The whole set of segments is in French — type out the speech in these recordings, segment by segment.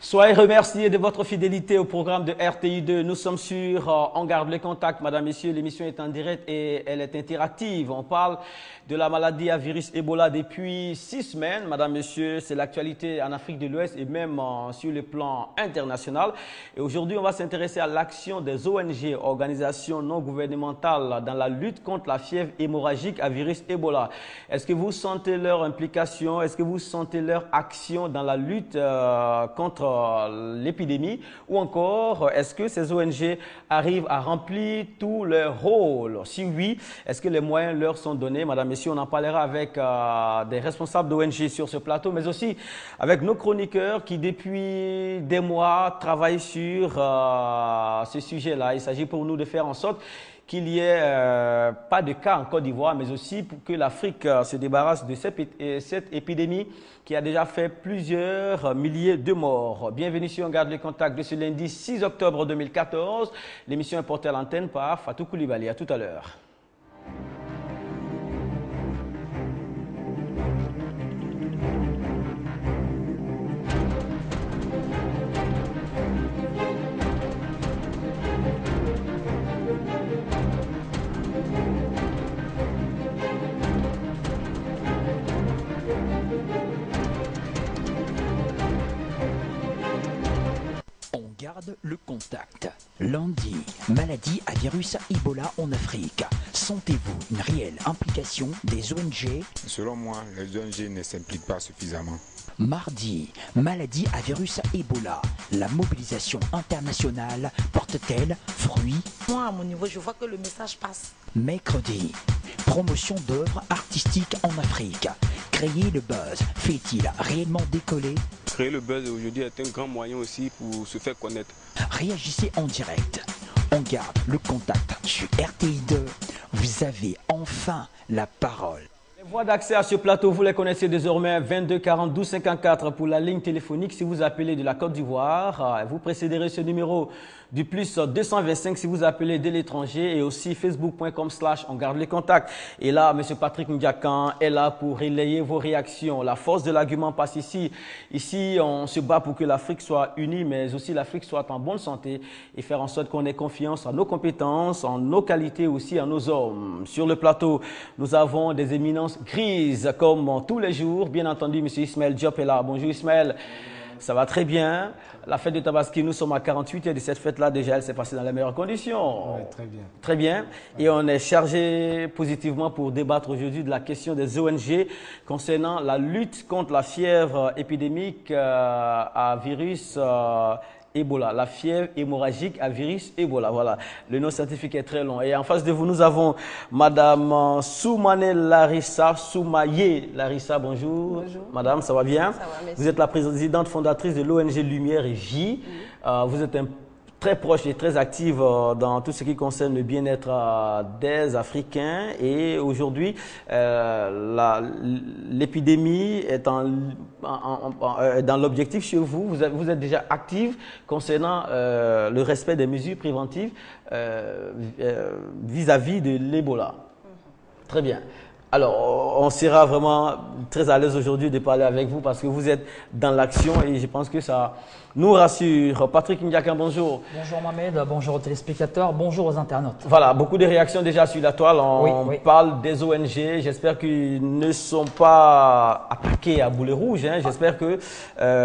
Soyez remerciés de votre fidélité au programme de RTI2. Nous sommes sur On garde le contact. Madame, Messieurs, l'émission est en direct et elle est interactive. On parle de la maladie à virus Ebola depuis 6 semaines. Madame, Messieurs, c'est l'actualité en Afrique de l'Ouest et même sur le plan international. Et aujourd'hui, on va s'intéresser à l'action des ONG, organisations non gouvernementales, dans la lutte contre la fièvre hémorragique à virus Ebola. Est-ce que vous sentez leur implication? Est-ce que vous sentez leur action dans la lutte contre l'épidémie, ou encore est-ce que ces ONG arrivent à remplir tout leur rôle? Si oui, est-ce que les moyens leur sont donnés? Madame, Messieurs, on en parlera avec des responsables d'ONG sur ce plateau, mais aussi avec nos chroniqueurs qui depuis des mois travaillent sur ce sujet-là. Il s'agit pour nous de faire en sorte qu'il n'y ait pas de cas en Côte d'Ivoire, mais aussi pour que l'Afrique se débarrasse de cette épidémie qui a déjà fait plusieurs milliers de morts. Bienvenue sur On garde le contact de ce lundi 6 octobre 2014. L'émission est portée à l'antenne par Fatou Koulibaly. À tout à l'heure. Garde le contact. Lundi, maladie à virus Ebola en Afrique. Sentez-vous une réelle implication des ONG? Selon moi, les ONG ne s'impliquent pas suffisamment. Mardi, maladie à virus Ebola. La mobilisation internationale porte-t-elle fruit? Moi, à mon niveau, je vois que le message passe. Mercredi, promotion d'œuvres artistiques en Afrique. Créer le buzz fait-il réellement décoller? Créer le buzz aujourd'hui est un grand moyen aussi pour se faire connaître. Réagissez en direct. On garde le contact sur RTI2. Vous avez enfin la parole. Les voies d'accès à ce plateau, vous les connaissez désormais, 22 42 54 pour la ligne téléphonique. Si vous appelez de la Côte d'Ivoire, vous précéderez ce numéro du plus 225 si vous appelez de l'étranger, et aussi facebook.com/on garde les contacts. Et là, M. Patrick Ndiakan est là pour relayer vos réactions. La force de l'argument passe ici. Ici, on se bat pour que l'Afrique soit unie, mais aussi l'Afrique soit en bonne santé et faire en sorte qu'on ait confiance en nos compétences, en nos qualités, aussi en nos hommes. Sur le plateau, nous avons des éminences grises comme tous les jours. Bien entendu, M. Ismaël Diop est là. Bonjour Ismaël. Ça va très bien. La fête de Tabaski, nous sommes à 48 heures de cette fête-là. Déjà, elle s'est passée dans les meilleures conditions. Oui, très bien. Très bien. Et on est chargé positivement pour débattre aujourd'hui de la question des ONG concernant la lutte contre la fièvre épidémique à virus Ebola, la fièvre hémorragique à virus Ebola. Voilà, le nom scientifique est très long. Et en face de vous, nous avons Madame Soumane Larissa, Soumaye Larissa. Bonjour. Bonjour. Madame, ça va bien? Ça va, merci. Vous êtes la présidente fondatrice de l'ONG Lumière et Vie. Vous êtes très proche et très active dans tout ce qui concerne le bien-être des Africains. Et aujourd'hui, l'épidémie est dans l'objectif chez vous. Vous êtes déjà active concernant le respect des mesures préventives vis-à-vis de l'Ebola. Très bien. Alors, on sera vraiment très à l'aise aujourd'hui de parler avec vous parce que vous êtes dans l'action et je pense que ça nous rassure. Patrick Ndiakan, bonjour. Bonjour Mohamed, bonjour aux téléspectateurs, bonjour aux internautes. Voilà, beaucoup de réactions déjà sur la toile. On Oui. parle des ONG. J'espère qu'ils ne sont pas attaqués à boulet rouge. J'espère que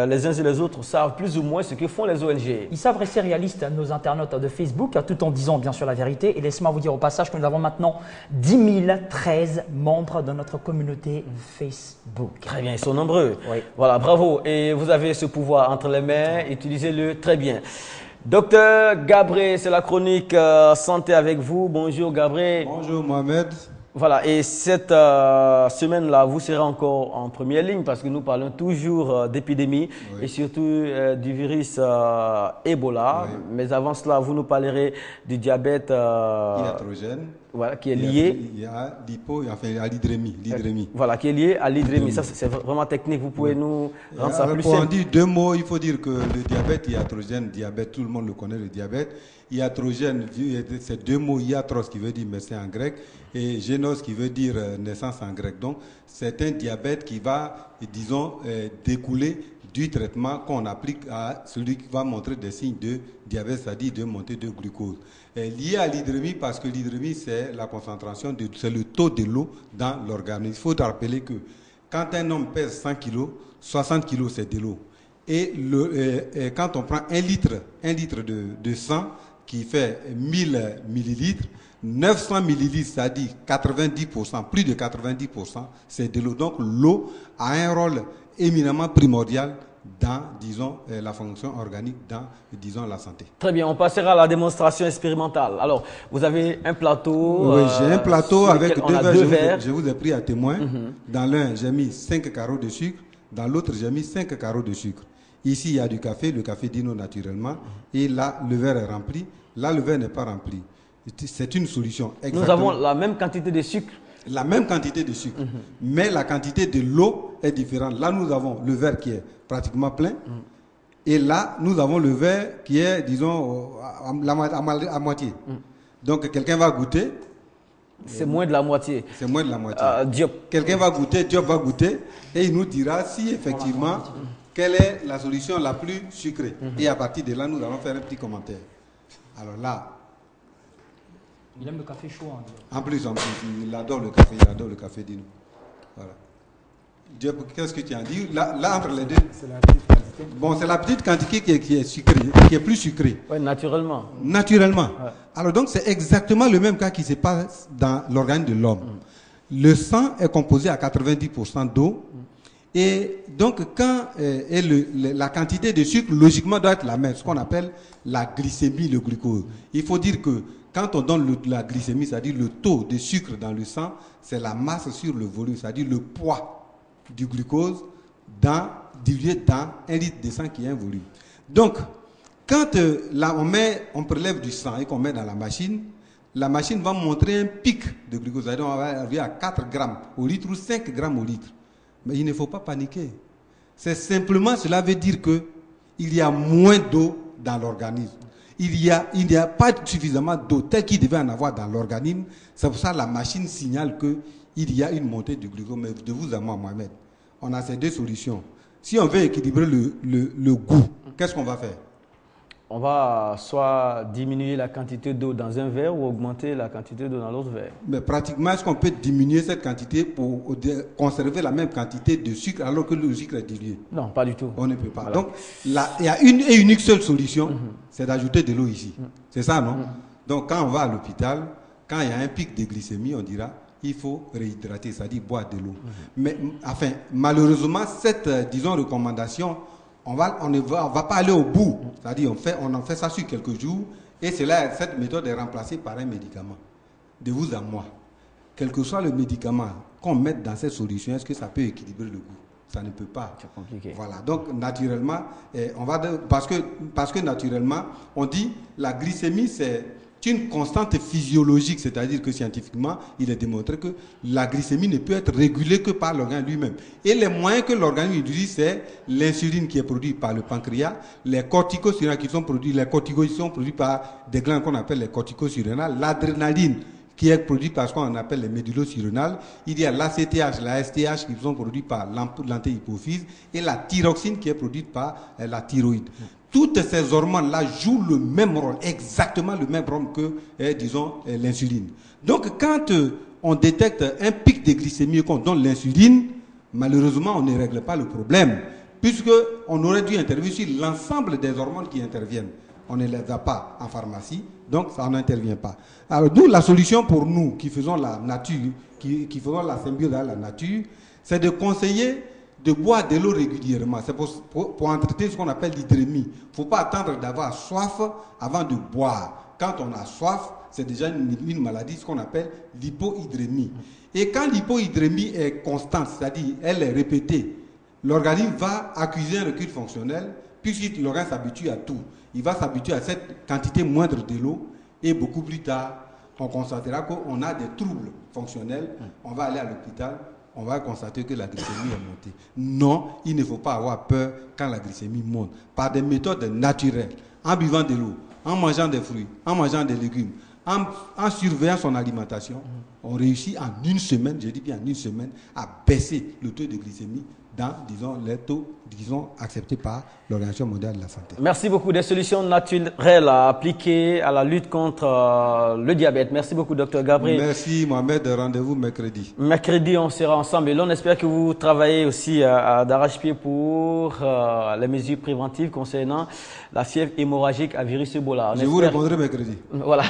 les uns et les autres savent plus ou moins ce que font les ONG. Ils savent rester réalistes, nos internautes de Facebook, tout en disant bien sûr la vérité. Et laissez-moi vous dire au passage que nous avons maintenant 10 013 membres de notre communauté Facebook. Très bien, ils sont nombreux. Oui. Voilà, bravo. Et vous avez ce pouvoir entre les mains. Utilisez-le très bien. Docteur Gabré, c'est la chronique santé avec vous. Bonjour Gabré. Bonjour Mohamed. Voilà, et cette semaine-là, vous serez encore en première ligne parce que nous parlons toujours d'épidémie et surtout du virus Ebola. Oui. Mais avant cela, vous nous parlerez du diabète Iatrogène. voilà, qui est lié. Il y a l'hydrémie. Voilà, qui est lié à l'hydrémie. Ça, c'est vraiment technique. Vous pouvez nous rendre ça plus pour en simple. dire deux mots, il faut dire que le diabète iatrogène, diabète, tout le monde le connaît, le diabète. Iatrogène, c'est deux mots, iatros qui veut dire médecin en grec et génos qui veut dire naissance en grec. Donc, c'est un diabète qui va, disons, découler du traitement qu'on applique à celui qui va montrer des signes de diabète, c'est-à-dire de montée de glucose. Lié à l'hydrémie, parce que l'hydrémie, c'est la concentration, c'est le taux de l'eau dans l'organisme. Il faut te rappeler que quand un homme pèse 100 kg, 60 kg, c'est de l'eau. Et quand on prend un litre de sang, qui fait 1000 millilitres, 900 millilitres, c'est-à-dire 90%, plus de 90%, c'est de l'eau. Donc l'eau a un rôle éminemment primordial dans, disons, la fonction organique, dans, disons, la santé. Très bien, on passera à la démonstration expérimentale. Alors, vous avez un plateau. Oui, j'ai un plateau avec deux verres. Je vous ai pris à témoin. Dans l'un, j'ai mis 5 carreaux de sucre. Dans l'autre, j'ai mis 5 carreaux de sucre. Ici, il y a du café, le café Dino naturellement. Et là, le verre est rempli. Là, le verre n'est pas rempli. C'est une solution. Exactement. Nous avons la même quantité de sucre. La même quantité de sucre. Mais la quantité de l'eau est différente. Là, nous avons le verre qui est pratiquement plein. Et là, nous avons le verre qui est, disons, à moitié. Donc, quelqu'un va goûter. C'est moins de la moitié. C'est moins de la moitié. Diop. Quelqu'un va goûter, Diop va goûter. Et il nous dira si, effectivement, quelle est la solution la plus sucrée. Et à partir de là, nous allons faire un petit commentaire. Alors là... Il aime le café chaud. Hein, en plus, il adore le café Dino. Voilà. Diop, qu'est-ce que tu as dit? Là, entre les deux. C'est la petite quantité. Bon, c'est la petite quantité qui est sucrée, qui est plus sucrée. Oui, naturellement. Naturellement. Ouais. Alors donc, c'est exactement le même cas qui se passe dans l'organisme de l'homme. Le sang est composé à 90% d'eau. Et donc, quand la quantité de sucre, logiquement, doit être la même, ce qu'on appelle la glycémie, le glucose. Il faut dire que quand on donne la glycémie, c'est-à-dire le taux de sucre dans le sang, c'est la masse sur le volume, c'est-à-dire le poids du glucose dilué dans 1 litre de sang qui est un volume. Donc, quand là, on prélève du sang et qu'on met dans la machine va montrer un pic de glucose. C'est-à-dire on va arriver à 4 grammes au litre ou 5 grammes au litre. Mais il ne faut pas paniquer. C'est simplement, cela veut dire qu'il y a moins d'eau dans l'organisme. Il n'y a pas suffisamment d'eau telle qu'il devait en avoir dans l'organisme. C'est pour ça que la machine signale qu'il y a une montée du glucose. Mais de vous à moi, Mohamed, on a ces deux solutions. Si on veut équilibrer le goût, qu'est-ce qu'on va faire? On va soit diminuer la quantité d'eau dans un verre ou augmenter la quantité d'eau dans l'autre verre. Mais pratiquement, est-ce qu'on peut diminuer cette quantité pour conserver la même quantité de sucre alors que le sucre est dilué? Non, pas du tout. On ne peut pas. Voilà. Donc, là, il y a une et unique seule solution, c'est d'ajouter de l'eau ici. C'est ça, non? Donc, quand on va à l'hôpital, quand il y a un pic de glycémie, on dira il faut réhydrater, c'est-à-dire boire de l'eau. Mais, enfin, malheureusement, cette, disons, recommandation, on ne va pas aller au bout. C'est-à-dire on en fait ça sur quelques jours et cette méthode est remplacée par un médicament. De vous à moi. Quel que soit le médicament qu'on mette dans cette solution, est-ce que ça peut équilibrer le goût? Ça ne peut pas. C'est compliqué. Voilà. Donc naturellement, parce que naturellement, on dit la glycémie c'est une constante physiologique, c'est-à-dire que scientifiquement, il est démontré que la glycémie ne peut être régulée que par l'organe lui-même. Et les moyens que l'organisme utilise, c'est l'insuline qui est produite par le pancréas, les corticosurrénales qui sont produits, les corticoïdes sont produits par des glandes qu'on appelle les corticosurrénales, l'adrénaline qui est produite par ce qu'on appelle les médullosurrénales, il y a l'ACTH, la STH qui sont produits par l'antéhypophyse et la thyroxine qui est produite par la thyroïde. Toutes ces hormones-là jouent le même rôle, exactement le même rôle que, disons, l'insuline. Donc, quand on détecte un pic de glycémie et qu'on donne l'insuline, malheureusement, on ne règle pas le problème, puisqu'on aurait dû intervenir sur l'ensemble des hormones qui interviennent. On ne les a pas en pharmacie, donc ça n'intervient pas. Alors, d'où la solution pour nous qui faisons la nature, qui faisons la symbiose dans la nature, c'est de conseiller de boire de l'eau régulièrement. C'est pour entretenir ce qu'on appelle l'hydrémie. Il ne faut pas attendre d'avoir soif avant de boire. Quand on a soif, c'est déjà une maladie, ce qu'on appelle l'hypohydrémie. Et quand l'hypohydrémie est constante, c'est-à-dire elle est répétée, l'organisme va accuser un recul fonctionnel, puisque l'organisme s'habitue à tout. Il va s'habituer à cette quantité moindre de l'eau, et beaucoup plus tard, on constatera qu'on a des troubles fonctionnels, on va aller à l'hôpital, on va constater que la glycémie est montée. Non, il ne faut pas avoir peur quand la glycémie monte. Par des méthodes naturelles, en buvant de l'eau, en mangeant des fruits, en mangeant des légumes, en surveillant son alimentation, on réussit en une semaine, je dis bien en une semaine, à baisser le taux de glycémie dans, disons, les taux, disons, acceptés par l'Organisation mondiale de la santé. Merci beaucoup. Des solutions naturelles à appliquer à la lutte contre le diabète. Merci beaucoup, Dr Gabriel. Merci, Mohamed. Rendez-vous mercredi. Mercredi, on sera ensemble. Et là, on espère que vous travaillez aussi d'arrache-pied pour les mesures préventives concernant la fièvre hémorragique à virus Ebola. Je vous répondrai mercredi. Voilà.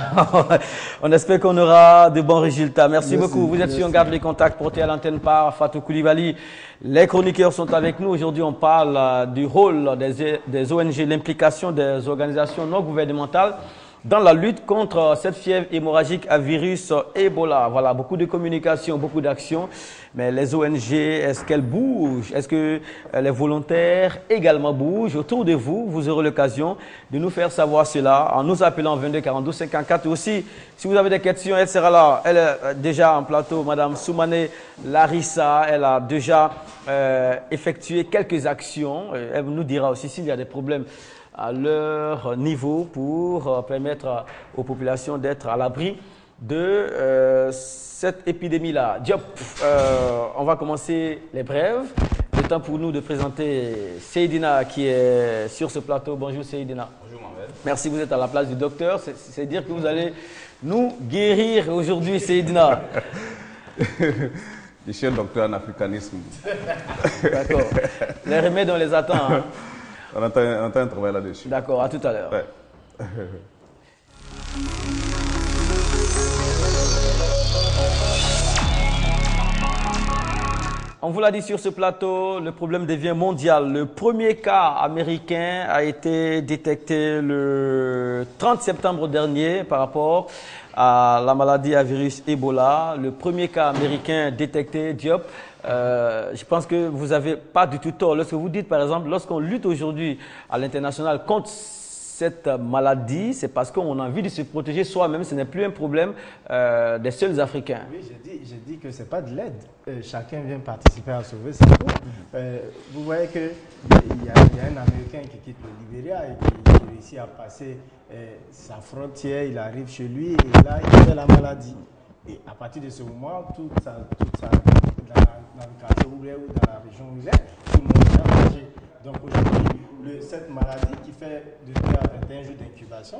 On espère qu'on aura de bons résultats. Merci beaucoup. Vous êtes sur On garde les contacts, portés à l'antenne par Fatou Koulibaly. Les chroniqueurs sont avec nous. Aujourd'hui, on parle du rôle des ONG, l'implication des organisations non gouvernementales dans la lutte contre cette fièvre hémorragique à virus Ebola. Voilà, beaucoup de communication, beaucoup d'actions. Mais les ONG, est-ce qu'elles bougent? Est-ce que les volontaires également bougent? Autour de vous, vous aurez l'occasion de nous faire savoir cela en nous appelant 22 42 54. Aussi, si vous avez des questions, elle sera là. Elle est déjà en plateau, Madame Soumane Larissa. Elle a déjà effectué quelques actions. Elle nous dira aussi s'il y a des problèmes à leur niveau pour permettre aux populations d'être à l'abri de cette épidémie-là. Diop, on va commencer les brèves. Le temps pour nous de présenter Seydina qui est sur ce plateau. Bonjour Seydina. Bonjour Mohamed. Merci, vous êtes à la place du docteur. C'est dire que vous allez nous guérir aujourd'hui, Seydina. Je suis un docteur en africanisme. D'accord. Les remèdes, on les attend. Hein. On entend un travail là-dessus. D'accord, à tout à l'heure. Ouais. On vous l'a dit sur ce plateau, le problème devient mondial. Le premier cas américain a été détecté le 30 septembre dernier par rapport à la maladie à virus Ebola. Le premier cas américain détecté, Diop. Je pense que vous n'avez pas du tout tort. Lorsque vous dites, par exemple, lorsqu'on lutte aujourd'hui à l'international contre cette maladie, c'est parce qu'on a envie de se protéger soi-même. Ce n'est plus un problème des seuls Africains. Oui, je dis que ce n'est pas de l'aide. Chacun vient participer à sauver sa peau. Vous voyez qu'il y a un Américain qui quitte le Libéria et qui réussit à passer sa frontière. Il arrive chez lui et là, il fait la maladie. Et à partir de ce moment, tout ça dans le quartier où il est ou dans la région où il est, tout le monde est engagé. Donc aujourd'hui, cette maladie qui fait de 2 à 21 jours d'incubation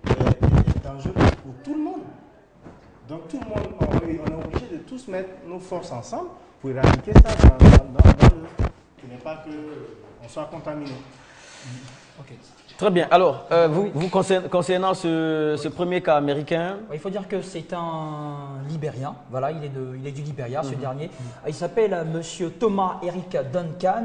est dangereuse pour tout le monde. Donc tout le monde, on est obligé de tous mettre nos forces ensemble pour éradiquer ça dans le... Pour ne pas qu'on soit contaminé. Ok. Très bien. Alors, vous concernant ce premier cas américain, il faut dire que c'est un Libérien. Voilà, il est du Libéria, ce dernier. Il s'appelle Monsieur Thomas Eric Duncan.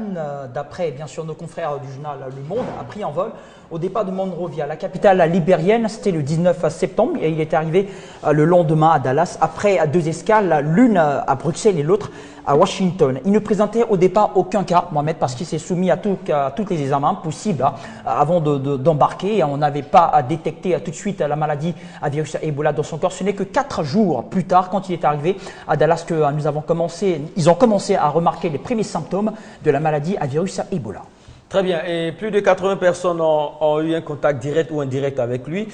D'après, bien sûr, nos confrères du journal Le Monde, a pris en vol au départ de Monrovia, la capitale libérienne. C'était le 19 septembre et il est arrivé le lendemain à Dallas après 2 escales, l'une à Bruxelles et l'autre à Washington. Il ne présentait au départ aucun cas, Mohamed, parce qu'il s'est soumis à tous les examens possibles avant d'embarquer. On n'avait pas détecté tout de suite la maladie à virus Ebola dans son corps. Ce n'est que 4 jours plus tard, quand il est arrivé à Dallas, que ils ont commencé à remarquer les premiers symptômes de la maladie à virus Ebola. Très bien. Et plus de 80 personnes ont eu un contact direct ou indirect avec lui.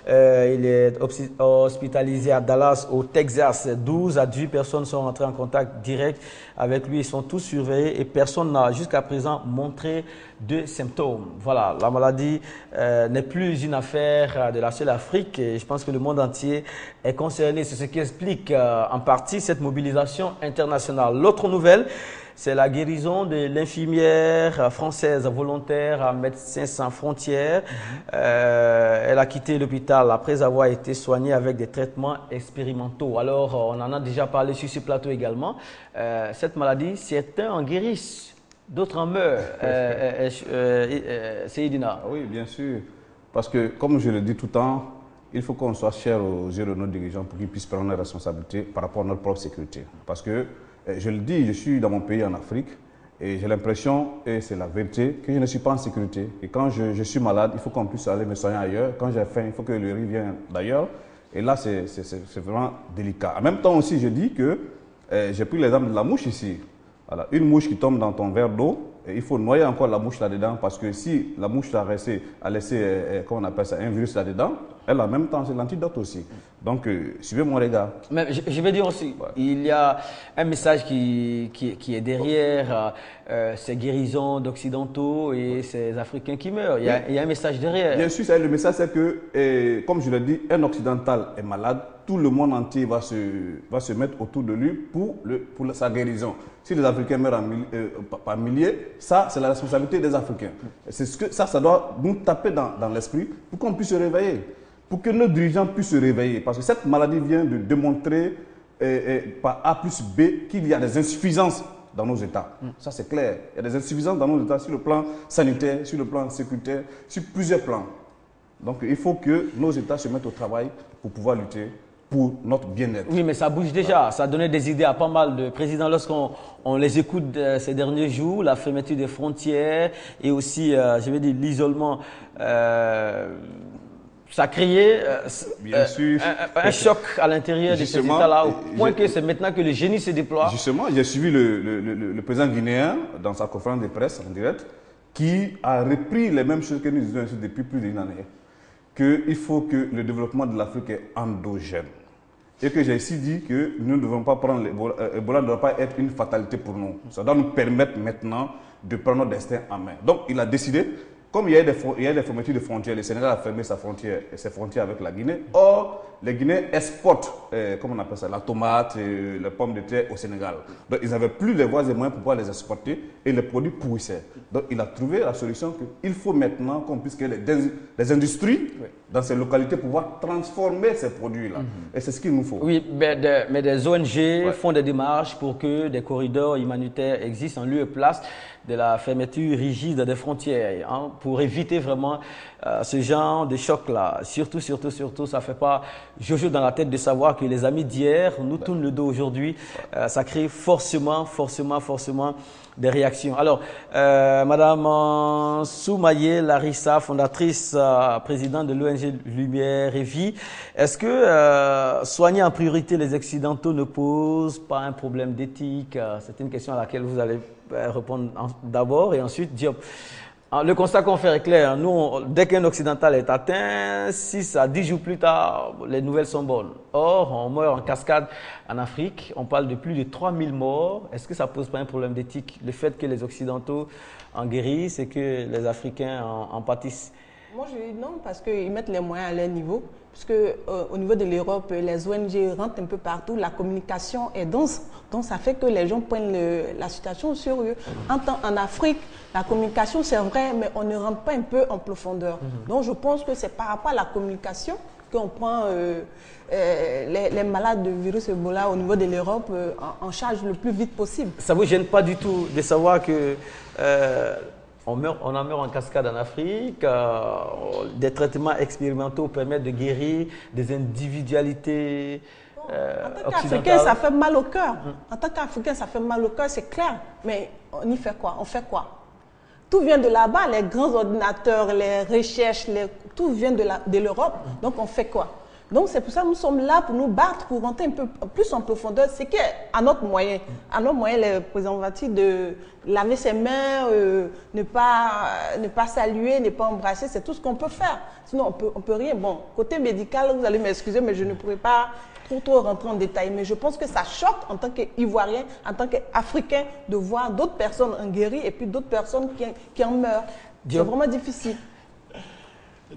Il est hospitalisé à Dallas, au Texas. 12 à 18 personnes sont entrées en contact direct avec lui. Ils sont tous surveillés et personne n'a jusqu'à présent montré de symptômes. Voilà, la maladie n'est plus une affaire de la seule Afrique et je pense que le monde entier est concerné. C'est ce qui explique en partie cette mobilisation internationale. L'autre nouvelle, c'est la guérison de l'infirmière française volontaire à Médecins Sans Frontières. Elle a quitté l'hôpital après avoir été soignée avec des traitements expérimentaux. Alors, on en a déjà parlé sur ce plateau également. Cette maladie, certains en guérissent, d'autres en meurent. Seydina. Oui, bien sûr. Parce que, comme je le dis tout le temps, il faut qu'on soit cher aux yeux de nos dirigeants pour qu'ils puissent prendre leurs responsabilités par rapport à notre propre sécurité. Parce que, je le dis, je suis dans mon pays en Afrique et j'ai l'impression, et c'est la vérité, que je ne suis pas en sécurité. Et quand je suis malade, il faut qu'on puisse aller me soigner ailleurs. Quand j'ai faim, il faut que le riz vienne d'ailleurs. Et là, c'est vraiment délicat. En même temps aussi, je dis que j'ai pris l'exemple de la mouche ici. Voilà, une mouche qui tombe dans ton verre d'eau, il faut noyer encore la mouche là-dedans parce que si la mouche a laissé comment on appelle ça, un virus là-dedans, Elle, en même temps, c'est l'antidote aussi. Donc, suivez mon regard. Mais je vais dire aussi, il y a un message qui est derrière ces guérisons d'Occidentaux et ces Africains qui meurent. Il y a un message derrière. Bien sûr, le message, c'est que, comme je l'ai dit, un Occidental est malade, tout le monde entier va se mettre autour de lui pour sa guérison. Si les Africains meurent par milliers, ça, c'est la responsabilité des Africains. C'est ce que ça doit nous taper dans l'esprit pour qu'on puisse se réveiller, pour que nos dirigeants puissent se réveiller. Parce que cette maladie vient de démontrer par A plus B qu'il y a des insuffisances dans nos États. Ça, c'est clair. Il y a des insuffisances dans nos États sur le plan sanitaire, sur le plan sécuritaire, sur plusieurs plans. Donc, il faut que nos États se mettent au travail pour pouvoir lutter pour notre bien-être. Oui, mais ça bouge déjà. Ça a donné des idées à pas mal de présidents lorsqu'on les écoute ces derniers jours, la fermeture des frontières et aussi, je vais dire, l'isolement. Ça a créé un choc à l'intérieur de ces États-là, au point que c'est maintenant que le génie se déploie. Justement, j'ai suivi le président guinéen dans sa conférence de presse en direct, qui a repris les mêmes choses que nous disons ici depuis plus d'une année, qu'il faut que le développement de l'Afrique est endogène. Et que j'ai ici dit que nous ne devons pas prendre Ebola ne doit pas être une fatalité pour nous. Ça doit nous permettre maintenant de prendre notre destin en main. Donc, il a décidé. Comme il y a des fermetures de frontières, le Sénégal a fermé ses frontières avec la Guinée. Or, les Guinéens exportent, comment on appelle ça, la tomate, les pommes de terre au Sénégal. Donc, ils n'avaient plus les voies et moyens pour pouvoir les exporter et les produits pourrissaient. Donc, il a trouvé la solution qu'il faut maintenant qu'on puisse créer des industries dans ces localités pour pouvoir transformer ces produits-là. Et c'est ce qu'il nous faut. Oui, mais des ONG font des démarches pour que des corridors humanitaires existent en lieu et place de la fermeture rigide des frontières, hein, pour éviter vraiment ce genre de choc-là. Surtout, ça ne fait pas jojo dans la tête de savoir que les amis d'hier nous tournent le dos aujourd'hui. Ça crée forcément des réactions. Alors, Madame Soumaye Larissa, fondatrice, présidente de l'ONG Lumière et Vie, est-ce que soigner en priorité les Occidentaux ne pose pas un problème d'éthique? C'est une question à laquelle vous allez répondre d'abord et ensuite Diop. Le constat qu'on fait est clair. Nous, dès qu'un occidental est atteint, 6 à 10 jours plus tard, les nouvelles sont bonnes. Or, on meurt en cascade en Afrique. On parle de plus de 3000 morts. Est-ce que ça ne pose pas un problème d'éthique, le fait que les Occidentaux en guérissent et que les Africains en pâtissent? Moi, je dis non, parce qu'ils mettent les moyens à leur niveau. Puisque au niveau de l'Europe, les ONG rentrent un peu partout, la communication est dense. Donc, ça fait que les gens prennent la situation au sérieux. En Afrique, la communication, c'est vrai, mais on ne rentre pas un peu en profondeur. Donc, je pense que c'est par rapport à la communication qu'on prend les malades de virus Ebola au niveau de l'Europe en charge le plus vite possible. Ça ne vous gêne pas du tout de savoir que on en meurt en cascade en Afrique, des traitements expérimentaux permettent de guérir des individualités en tant qu'Africain, ça fait mal au cœur. En tant qu'Africain, ça fait mal au cœur, c'est clair. Mais on y fait quoi? On fait quoi? Tout vient de là-bas, les grands ordinateurs, les recherches, tout vient de l'Europe. Donc on fait quoi? Donc c'est pour ça que nous sommes là pour nous battre, pour rentrer un peu plus en profondeur. C'est qu'à notre moyen, les préservatifs de laver ses mains, ne pas saluer, ne pas embrasser, c'est tout ce qu'on peut faire. Sinon on peut rien. Bon, côté médical, vous allez m'excuser, mais je ne pourrais pas trop rentrer en détail. Mais je pense que ça choque en tant qu'Ivoirien, en tant qu'Africain, de voir d'autres personnes en guérir et puis d'autres personnes qui en meurent. C'est vraiment difficile.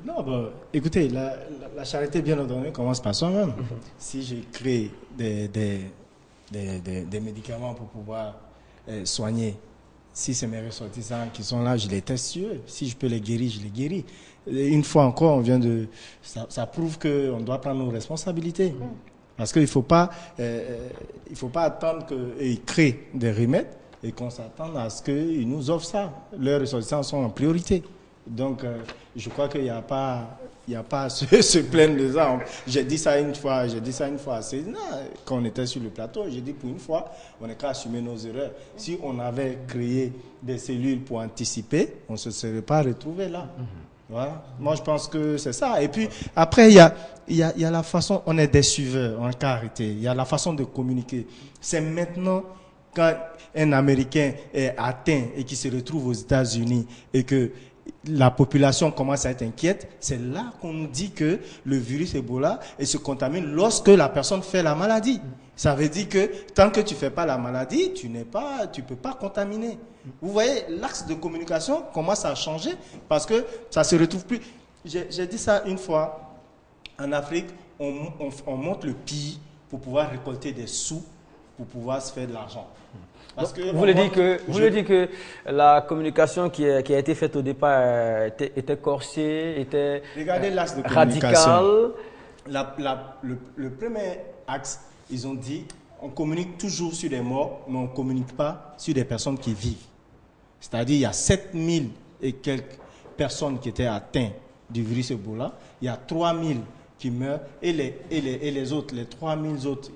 Non, bon, écoutez, la charité bien ordonnée commence par soi-même. Si je crée des médicaments pour pouvoir soigner, si c'est mes ressortissants qui sont là, je les teste sur eux. Si je peux les guérir, je les guéris. Et une fois encore, ça prouve qu'on doit prendre nos responsabilités. Parce qu'il ne faut pas attendre qu'ils créent des remèdes et qu'on s'attende à ce qu'ils nous offrent ça. Leurs ressortissants sont en priorité. Donc, je crois qu'il n'y a pas à se plaindre de ça. J'ai dit ça une fois à Sénat, quand on était sur le plateau. J'ai dit pour une fois, on n'est qu'à assumer nos erreurs. Si on avait créé des cellules pour anticiper, on ne se serait pas retrouvé là. Voilà. Moi, je pense que c'est ça. Et puis, après, il y a la façon, on est des suiveurs, on n'a qu'à arrêter. Il y a la façon de communiquer. C'est maintenant, quand un Américain est atteint et qui se retrouve aux États-Unis et que la population commence à être inquiète, c'est là qu'on nous dit que le virus Ebola se contamine lorsque la personne fait la maladie. Ça veut dire que tant que tu ne fais pas la maladie, tu ne peux pas contaminer. Vous voyez, l'axe de communication commence à changer parce que ça ne se retrouve plus. J'ai dit ça une fois, en Afrique, on monte le pays pour pouvoir récolter des sous, pour pouvoir se faire de l'argent. Vous voulez dire que la communication qui a été faite au départ était corsée, était Regardez l'axe de communication. radicale. Le premier axe, ils ont dit, on communique toujours sur des morts, mais on ne communique pas sur des personnes qui vivent. C'est-à-dire, il y a 7000 et quelques personnes qui étaient atteintes du virus Ebola. Il y a 3000 qui meurent. Et les autres, les 3000 autres,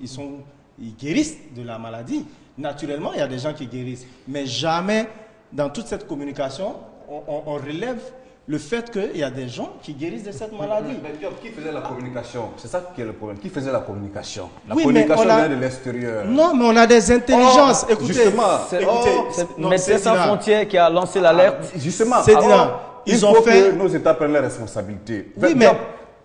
ils guérissent de la maladie. Naturellement, il y a des gens qui guérissent. Mais jamais, dans toute cette communication, on relève le fait qu'il y a des gens qui guérissent de cette maladie. Mais qui faisait la communication? C'est ça qui est le problème. Qui faisait la communication? La communication vient de l'extérieur. Non, mais on a des intelligences. Écoutez, c'est Médecins sans frontières qui a lancé l'alerte. Justement, ils ont fait que nos États prennent leurs responsabilités. Oui, mais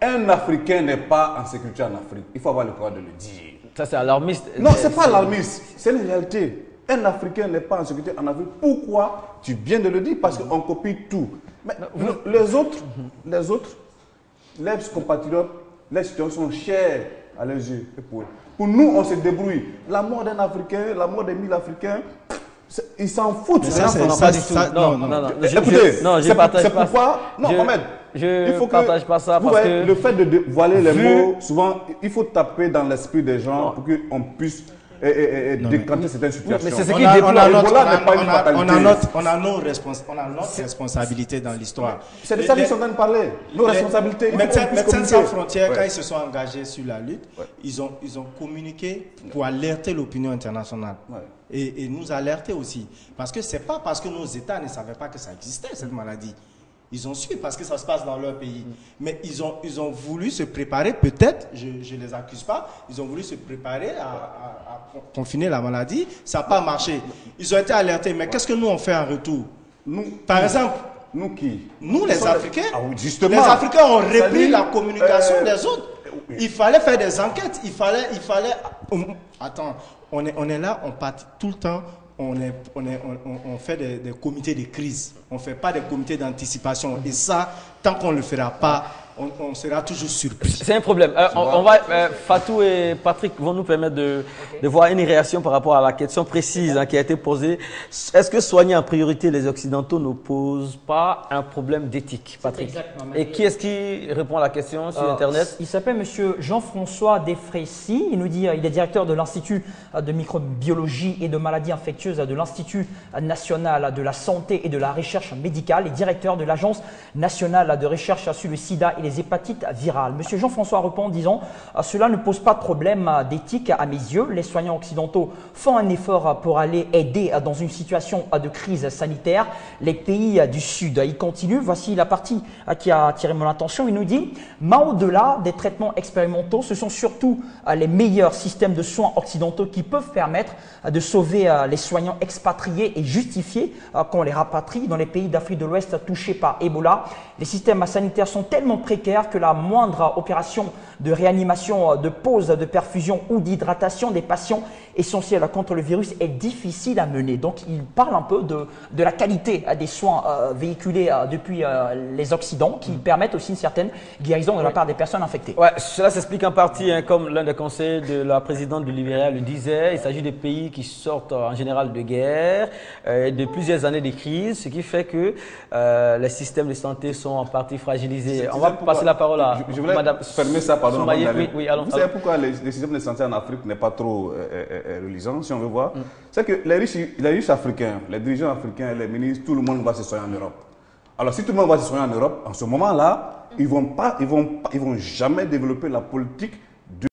un Africain n'est pas en sécurité en Afrique. Il faut avoir le courage de le dire. Ça, c'est alarmiste. Non, ce n'est pas alarmiste. C'est une réalité. Un Africain n'est pas en sécurité en Afrique. Pourquoi? Tu viens de le dire, parce qu'on copie tout. Mais les autres, les compatriotes, les situations sont chères à leurs yeux. Pour nous, on se débrouille. La mort d'un Africain, la mort des 1000 Africains, ils s'en foutent. Non. Écoutez, je partage c'est pourquoi... Non, Mohamed. Je ne partage pas ça parce que... Le fait de voiler les mots, souvent, il faut taper dans l'esprit des gens pour qu'on puisse décanter certaines situations. Mais c'est ce qui déplore. On a notre responsabilité dans l'histoire. C'est de ça qu'ils sont en train de parler. Nos responsabilités. Médecins sans frontières, quand ils se sont engagés sur la lutte, ils ont communiqué pour alerter l'opinion internationale. Et nous alerter aussi. Parce que ce n'est pas parce que nos États ne savaient pas que ça existait, cette maladie. Ils ont su parce que ça se passe dans leur pays. Mais ils ont voulu se préparer, peut-être, je ne les accuse pas, ils ont voulu se préparer à confiner la maladie. Ça n'a pas marché. Ils ont été alertés. Mais qu'est-ce que nous on fait en retour? Par exemple, nous qui? Nous les Africains. Justement. Les Africains ont repris la communication des autres. Il fallait faire des enquêtes. Il fallait... Attends, on est là, on part tout le temps. On fait des comités de crise. On ne fait pas des comités d'anticipation. Et ça, tant qu'on ne le fera pas, on sera toujours surpris. C'est un problème. Fatou et Patrick vont nous permettre de voir une réaction par rapport à la question précise qui a été posée. Est-ce que soigner en priorité les Occidentaux ne pose pas un problème d'éthique, Patrick? Et qui est-ce qui répond à la question sur Internet? Il s'appelle M. Jean-François Desfrécy. Il nous dit il est directeur de l'Institut de microbiologie et de maladies infectieuses de l'Institut national de la santé et de la recherche médicale et directeur de l'Agence nationale de recherche sur le sida et les hépatites virales. Monsieur Jean-François répond en disant cela ne pose pas de problème d'éthique à mes yeux. Les soignants occidentaux font un effort pour aller aider dans une situation de crise sanitaire les pays du Sud. Il continue, voici la partie qui a attiré mon attention. Il nous dit mais au-delà des traitements expérimentaux, ce sont surtout les meilleurs systèmes de soins occidentaux qui peuvent permettre de sauver les soignants expatriés et justifier qu'on les rapatrie dans les pays d'Afrique de l'Ouest touchés par Ebola. Les systèmes sanitaires sont tellement précaires que la moindre opération de réanimation, de pause de perfusion ou d'hydratation des patients essentiels contre le virus est difficile à mener. Donc, il parle un peu de la qualité des soins véhiculés depuis les Occidents qui permettent aussi une certaine guérison de la part des personnes infectées. Ouais, cela s'explique en partie, comme l'un des conseils de la présidente du Libéria le disait, il s'agit des pays qui sortent en général de guerre, de plusieurs années de crise, ce qui fait que les systèmes de santé sont en partie fragilisés. On va passer la parole à Madame. Fermer ça, pardon. Oui, allons. Vous savez pourquoi les systèmes de santé en Afrique n'est pas trop reluisant, si on veut voir? C'est que les riches africains, les dirigeants africains, les ministres, tout le monde va se soigner en Europe. Alors, si tout le monde va se soigner en Europe, en ce moment-là, ils vont jamais développer la politique